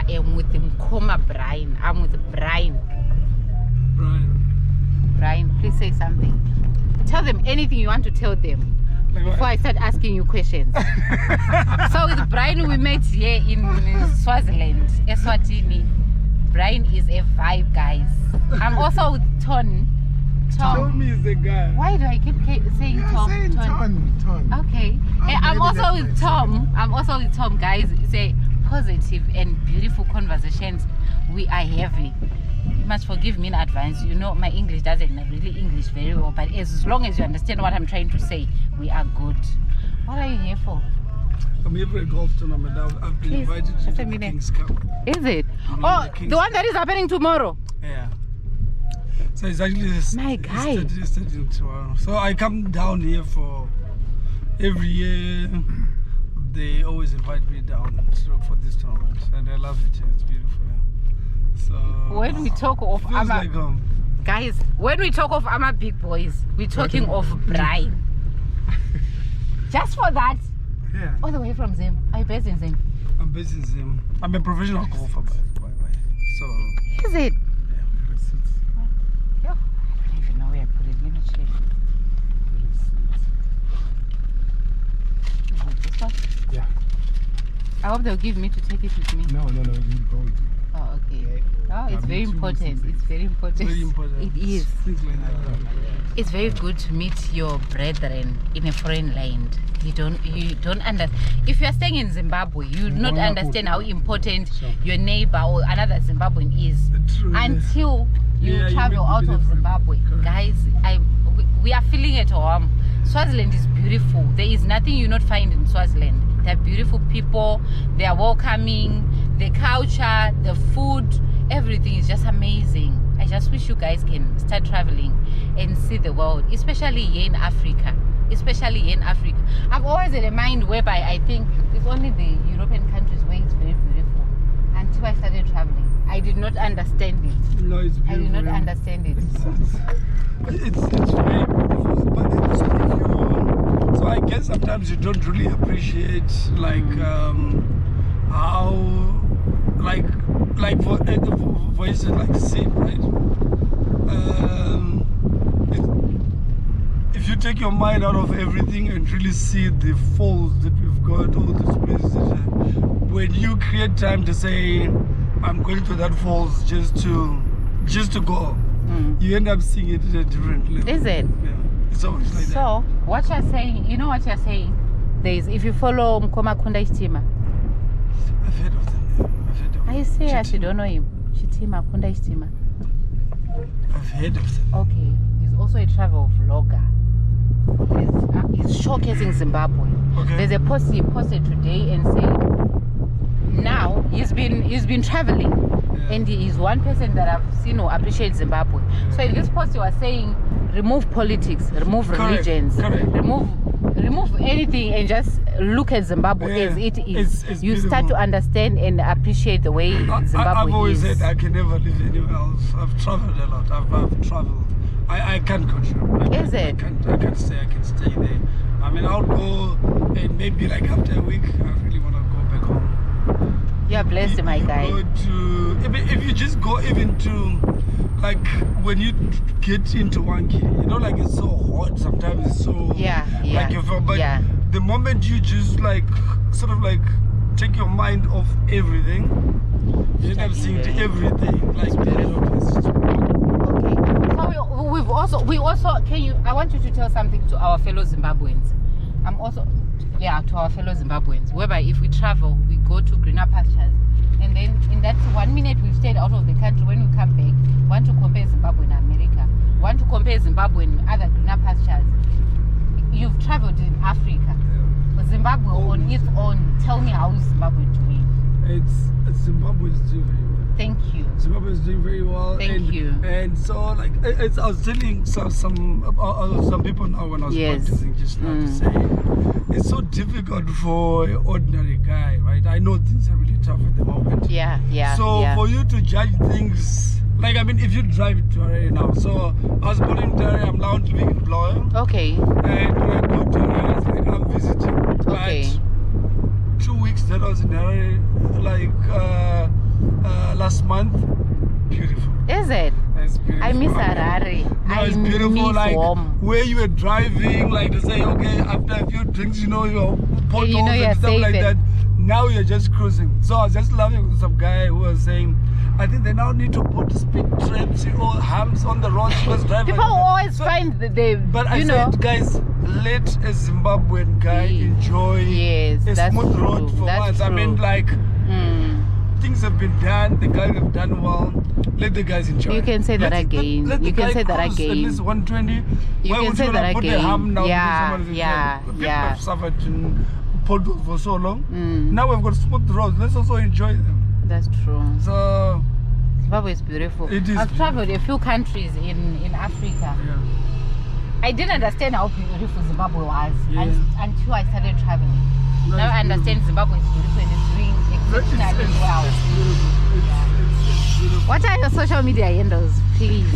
am with Mkoma Brian. I'm with Brian. Brian, please say something. Tell them anything you want to tell them before I start asking you questions. So with Brian, we met here in Swaziland, Eswatini. Brian is a vibe, guys. I'm also with Tom. Tommy is the guy. Why do I keep saying Tom? Ton. Okay. I'm also with Tom. Guys. It's a positive and beautiful conversations we are having. You must forgive me in advance. You know my English doesn't really English very well, but as long as you understand what I'm trying to say, we are good. What are you here for? I'm here for a golf tournament. I've been invited to the King's Cup. Is it? Oh, the one that is happening tomorrow? Yeah. So it's actually starting tomorrow. So I come down here for every year. They always invite me down for this tournament, and I love it here. It's beautiful. So when we talk of guys, when we talk of Ama big boys, we're talking of Brian. Just for that. Yeah. All the way from Zim. Are you based in Zim? I'm based in Zim. I'm a professional golfer, by the way. So. Is it? Yeah. I don't even know where I put it. Let me check. Is it this one? Yeah. I hope they'll give me to take it with me. No. You go with me. Oh, okay. Oh, it's very important. It's very important. Very important. It is. Things like that. It's very good to meet your brethren in a foreign land. You don't understand. If you are staying in Zimbabwe, you do not understand how important your neighbor or another Zimbabwean is until you travel out of Zimbabwe. Correct. Guys, we are feeling it home. Swaziland is beautiful. There is nothing you not find in Swaziland. They're beautiful people. They are welcoming. The culture, the food, everything is just amazing. I just wish you guys can start traveling and see the world, especially here in Africa. I've always had a mind whereby I think it's only the European countries where it's very beautiful. Until I started traveling, I did not understand it. No, it's beautiful. I did not understand it. It's very beautiful. But so I guess sometimes you don't really appreciate how for instance, like Sim, right? If you take your mind out of everything and really see the falls that we've got, all these places, when you create time to say, I'm going to that falls just to go, you end up seeing it at a different level. Is it? Yeah, it's always like that. So, what you're saying, you know what you're saying? If you follow Mkoma Kunda Chitima. I've heard of them. Are you serious? You don't know him? Chitima, Kunda Chitima. I've heard of them. Okay. He's also a travel vlogger. He's showcasing Zimbabwe. Okay. There's a post he posted today and saying now he's been traveling, and he's one person that I've seen who appreciates Zimbabwe. So in this post he was saying remove politics, remove religions, remove anything and just look at Zimbabwe as it is. It's you beautiful. start to understand and appreciate the way Zimbabwe I've always is. said I can never live anywhere else. I've traveled a lot. I've traveled. I can't control. I can stay. I can stay there. I mean, I'll go and maybe like after a week, I really want to go back home. You are blessed, my guy. If you just go even to, like when you get into Wangi, like it's so hot. Sometimes it's so like you feel, but the moment you just sort of take your mind off everything, you end up seeing everything like we also I want you to tell something to our fellow Zimbabweans. To our fellow Zimbabweans, whereby if we travel, we go to greener pastures, and then in that 1 minute we've stayed out of the country, when we come back, want to compare Zimbabwe and America, want to compare Zimbabwe and other greener pastures. You've traveled in Africa. Zimbabwe on its own, tell me how is Zimbabwe doing? Zimbabwe is doing very well. Thank you. Zimbabwe is doing very well. Thank you. And so, I was telling some people now when I was practicing just now to say, it's so difficult for an ordinary guy, right? I know things are really tough at the moment. So for you to judge things, if you drive to Harare now, so I was born in Harare, I'm now living in Bloem. Okay. And when I go to Harare, it's like I'm visiting. Okay. But 2 weeks that I was in Harare, like last month. Beautiful. Is it? It's beautiful. I miss Harare. No, it's beautiful. Miss Like warm. where you were driving, like to say, okay, after a few drinks, you know, your potholes you're and stuff safe like that. Now you're just cruising. So I was just laughing with some guy who was saying, I think they now need to put speed traps, you know, humps on the road. People always find that they, but I said, guys, let a Zimbabwean guy enjoy a smooth road for once. I mean, like, things have been done, the guys have done well. Let the guys enjoy. You can say that again. Let you the can guy say that cruise again. At least 120. You Why can would say you that put again. the hum now? Yeah. People have suffered in potholes for so long. Now we've got smooth roads. Let's also enjoy them. That's true. So Zimbabwe is beautiful. It is I've traveled a few countries in Africa. Yeah. I didn't understand how beautiful Zimbabwe was until I started traveling. No, now I understand Zimbabwe is beautiful and it's doing exceptionally well. It's beautiful. It's beautiful. What are your social media handles? Please.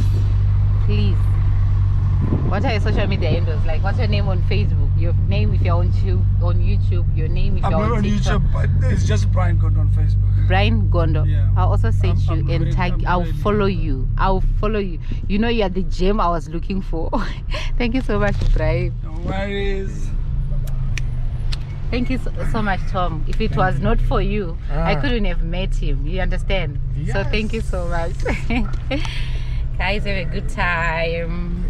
What are your social media handles? Like, what's your name on Facebook? Your name if you're on YouTube. Your name if I'm you're not on TikTok. YouTube, but it's just Brian Gondo on Facebook. Brian Gondo. Yeah. I'll also search you and very- tag. I'll very follow you. I'll follow you. You know, you're the gem I was looking for. Thank you so much, Brian. No worries. Thank you so much, Tom. If it was not for you, I couldn't have met him. You understand? So thank you so much. Guys, have a good time.